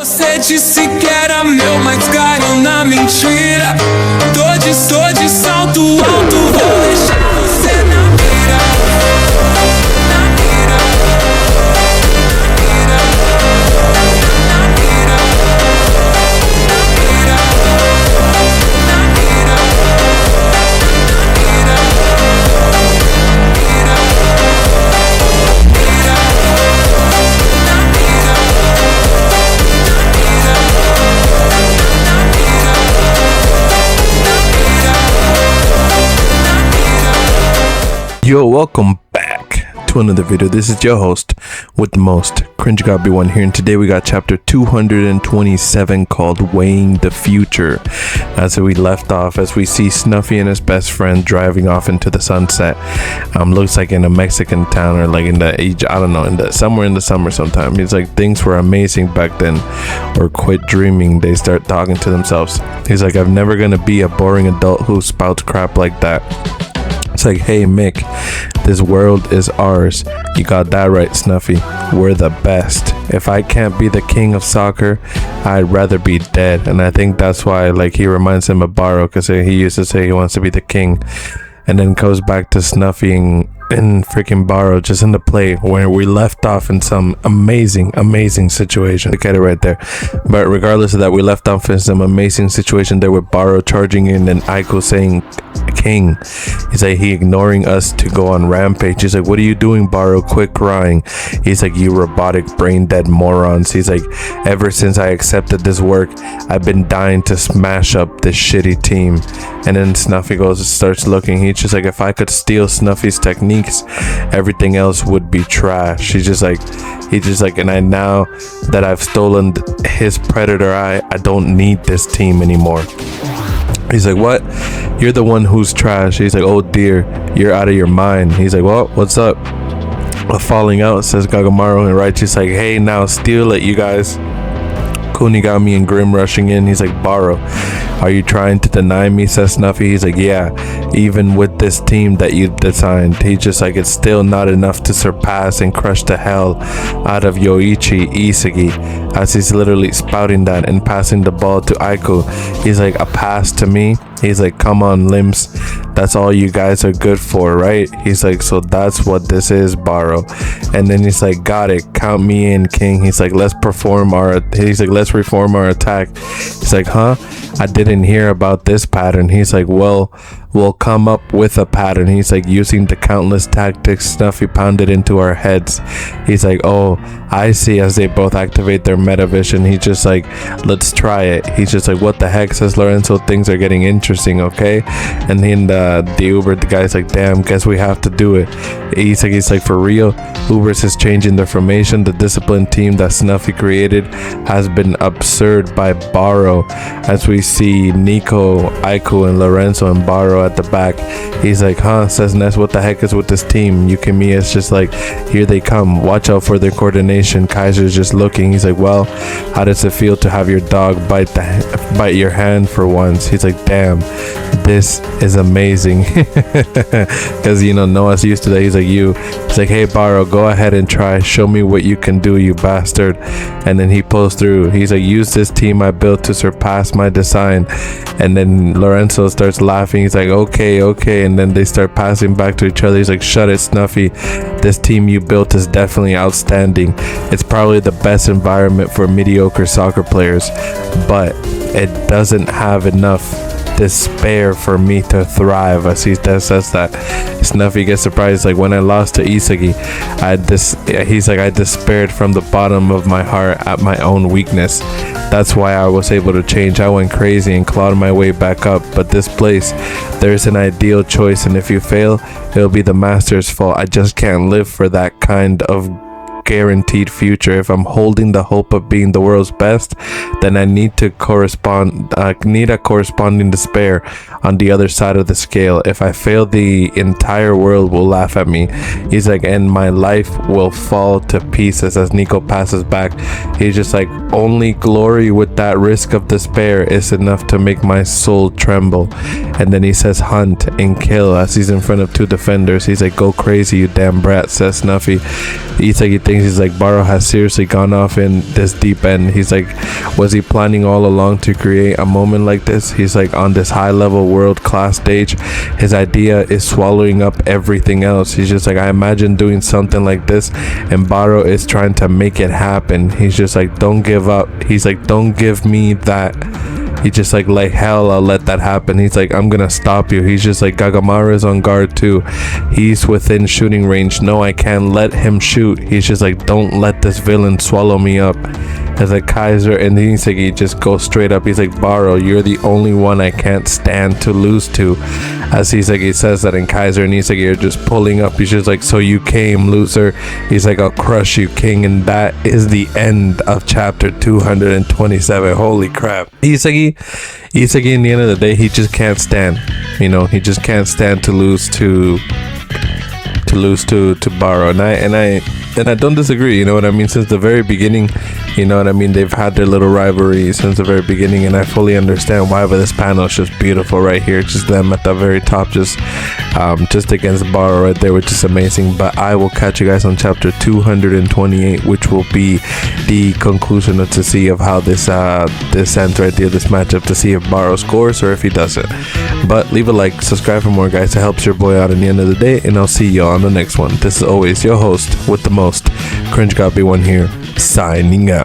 Você disse que era meu, mas caiu na mentira. Tô de salto alto, vou deixar você na mira. Na mira. Na mira. Na mira. Yo, welcome back to another video. This is your host with the most, Cringe God B1 here, and today we got chapter 227 called Weighing the Future. As we left off, as we see Snuffy and his best friend driving off into the sunset. Looks like in a Mexican town or like in the age, I don't know, somewhere in the summer sometime. He's like, things were amazing back then, or quit dreaming. They start talking to themselves. He's like, I'm never gonna be a boring adult who spouts crap like that. It's like, hey Mick, this world is ours. You got that right, Snuffy. We're the best. If I can't be the king of soccer, I'd rather be dead. And I think that's why, like, he reminds him of Barou, because he used to say he wants to be the king, and then goes back to Snuffy and freaking Barou just in the play where we left off in some amazing situation. Look at it right there. But regardless of that, we left off in some amazing situation there with Barou charging in and Aiko saying king. He's like, he ignoring us to go on rampage. He's like, what are you doing, Barou? Quit crying. He's like, you robotic brain dead morons. He's like, ever since I accepted this work, I've been dying to smash up this shitty team. And then Snuffy goes and starts looking. He's just like, if I could steal Snuffy's techniques, everything else would be trash. He's just like, and I now that I've stolen his predator eye, I don't need this team anymore. He's like, what? You're the one who's trash. He's like, oh dear, you're out of your mind. He's like, well, what's up? A falling out, says Gagamaru, and right, she's like, hey, now steal it, you guys. Kunigami and Grim rushing in. He's like, Barou, are you trying to deny me, says Snuffy. He's like, yeah, even with this team that you designed. He's just like, it's still not enough to surpass and crush the hell out of Yoichi Isagi. As he's literally spouting that and passing the ball to Aiko. He's like, a pass to me? He's like, come on, limbs, that's all you guys are good for, right? He's like, so that's what this is, Barou. And then he's like, got it, count me in, king. He's like, let's reform our attack. He's like, huh? I didn't hear about this pattern. He's like, well, we'll come up with a pattern. He's like, using the countless tactics Snuffy pounded into our heads. He's like, oh, I see. As they both activate their metavision, he's just like, let's try it. He's just like, what the heck, says Lorenzo, things are getting interesting, okay? And then the Uber, the guy's like, damn, guess we have to do it. He's like, for real? Uber's is changing the formation. The disciplined team that Snuffy created has been absurd by Barou. As we see Nico, Aiko, and Lorenzo and Barou at the back. He's like, huh, says Ness, what the heck is with this team? Yukimiya's just like, here they come, watch out for their coordination. Kaiser's just looking. He's like, well, how does it feel to have your dog bite your hand for once? He's like, damn, this is amazing. Because Noah's used to that. He's like, he's like, hey Barou, go ahead and try, show me what you can do, you bastard. And then he pulls through. He's like, use this team I built to surpass my design. And then Lorenzo starts laughing. He's like, okay. And then they start passing back to each other. He's like, shut it, Snuffy, this team you built is definitely outstanding. It's probably the best environment for mediocre soccer players, but it doesn't have enough despair for me to thrive. As he says that, Snuffy gets surprised. Like, when I lost to Isagi, he's like, I despaired from the bottom of my heart at my own weakness. That's why I was able to change. I went crazy and clawed my way back up. But this place, there's an ideal choice, and if you fail, it'll be the master's fault. I just can't live for that kind of guaranteed future. If I'm holding the hope of being the world's best, then I need a corresponding despair on the other side of the scale. If I fail, the entire world will laugh at me. He's like, and my life will fall to pieces. As Nico passes back, he's just like, only glory with that risk of despair is enough to make my soul tremble. And then he says, hunt and kill, as he's in front of two defenders. He's like, go crazy, you damn brat, says Snuffy. He's like, you think thinks he's like, Barou has seriously gone off in this deep end. He's like, was he planning all along to create a moment like this? He's like, on this high level world class stage, his idea is swallowing up everything else. He's just like, I imagine doing something like this, and Barou is trying to make it happen. He's just like, don't give up. He's like, don't give me that. He just like hell, I'll let that happen. He's like, I'm gonna stop you. He's just like, Gagamaru is on guard too. He's within shooting range. No, I can't let him shoot. He's just like, don't let this villain swallow me up. As like Kaiser, and then he's like, he just goes straight up. He's like, Barou, you're the only one I can't stand to lose to. As he's like, he says that in Kaiser, and he's like, you're just pulling up. He's just like, so you came, loser. He's like, I'll crush you, king. And that is the end of chapter 227. Holy crap. Isagi, in the end of the day, he just can't stand. You know, he just can't stand to lose to Barou, and I don't disagree, you know what I mean, since the very beginning, you know what I mean, they've had their little rivalry since the very beginning, and I fully understand why, but this panel is just beautiful right here, just them at the very top, just against Barou right there, which is amazing. But I will catch you guys on chapter 228, which will be the conclusion to see of how this ends right there, this matchup, to see if Barou scores or if he doesn't. But leave a like, subscribe for more, guys. It helps your boy out in the end of the day, and I'll see y'all on the next one. This is always your host with the most, Cringe God Be One here, signing out.